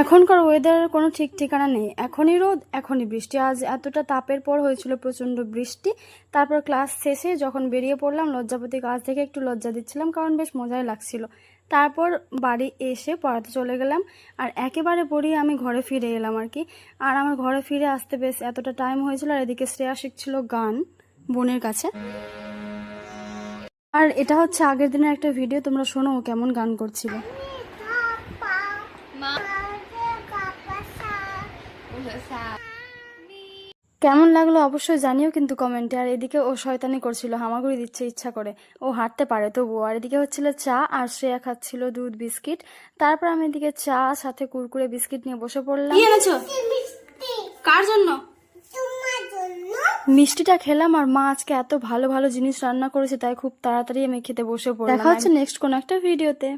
এখনকার ওয়েদারের কোনো ঠিক ঠিকানা নেই, এখনই রোদ এখনই বৃষ্টি। আজ এতটা তাপের পর হয়েছিল প্রচণ্ড বৃষ্টি। তারপর ক্লাস শেষে যখন বেরিয়ে পড়লাম, লজ্জাপতি কাছ থেকে একটু লজ্জা দিচ্ছিলাম কারণ বেশ মজাই লাগছিল। তারপর বাড়ি এসে পড়াতে চলে গেলাম, আর একেবারে পড়িয়ে আমি ঘরে ফিরে এলাম আর কি। আর আমার ঘরে ফিরে আসতে বেশ এতটা টাইম হয়েছিল, আর এদিকে শ্রেয়া শিখছিল গান বোনের কাছে। আর এটা হচ্ছে আগের দিনের একটা ভিডিও, তোমরা শোনো কেমন গান করছিল। কেমন লাগলো অবশ্যই জানিও কিন্তু কমেন্টে। আর এদিকে ও শয়তানি করছিল, হামাগুড়ি দিচ্ছে ইচ্ছা করে, ও হাঁটতে পারে তবুও। আর এদিকে হচ্ছিল চা, আর শ্রেয়া খাচ্ছিল দুধ বিস্কিট। তারপর আমি এদিকে চা সাথে কুরকুরে বিস্কিট নিয়ে বসে পড়লাম। কি এনেছো? কার জন্য? মিষ্টিটা খেলাম, আর মা আজকে এত ভালো ভালো জিনিস রান্না করেছে, তাই খুব তাড়াতাড়ি আমি খেতে বসে পড়লাম। দেখা হচ্ছে নেক্সট কোন একটা ভিডিওতে।